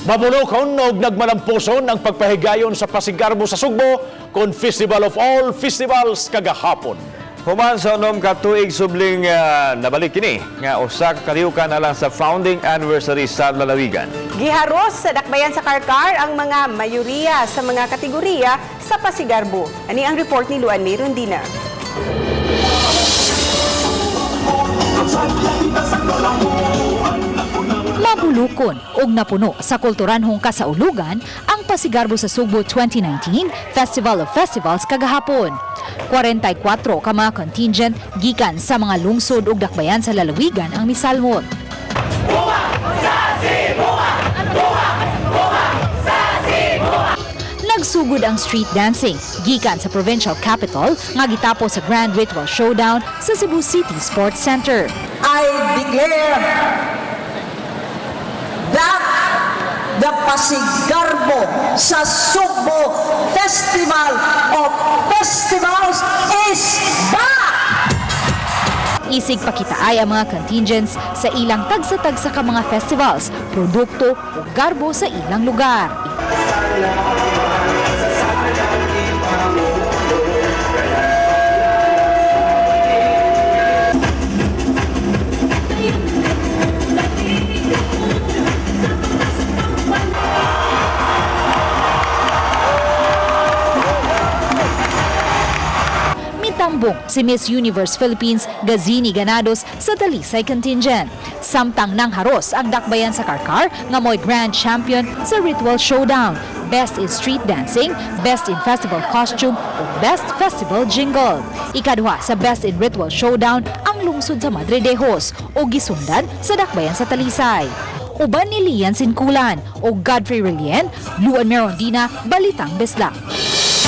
Mamulokon og nagmalampuson ang pagpahigayon sa Pasigarbo sa Sugbo kon Festival of All Festivals kagahapon. Human sa unom ka tuig subling nabalik kini nga usa ka kalihukan alang sa founding anniversary sa lalawigan. Giharos sa dakbayan sa Karkar ang mga mayoriya sa mga kategorya sa Pasigarbo. Ani ang report ni Luan May Rondina. Mabulukon og napuno sa kulturanhong kasaulugan ang Pasigarbo sa Sugbo 2019 Festival of Festivals kagahapon. 44 ka mga contingent gikan sa mga lungsod ug dakbayan sa lalawigan ang misalmot. Nagsugod ang street dancing gikan sa provincial capital nga gitapos sa Grand Ritual Showdown sa Cebu City Sports Center. I declare that the Pasigarbo sa Sugbo Festival of Festivals is back! Isig pakitaay ang mga contingents sa ilang tagsa-tagsa ka mga festivals, produkto o garbo sa ilang lugar. Tambong si Miss Universe Philippines Gazini Ganados sa Dalisay contingent. Samtang nang haros ang dakbayan sa Karkar nga mo'y grand champion sa Ritual Showdown, Best in Street Dancing, Best in Festival Costume o Best Festival Jingle. Ikaduha sa Best in Ritual Showdown ang lungsod sa Madre de Dios o gisundan sa dakbayan sa Talisay. Uban ni Lian Sinkulan o Godfrey Relien, Luan May Rondina, Balitang Bisdak.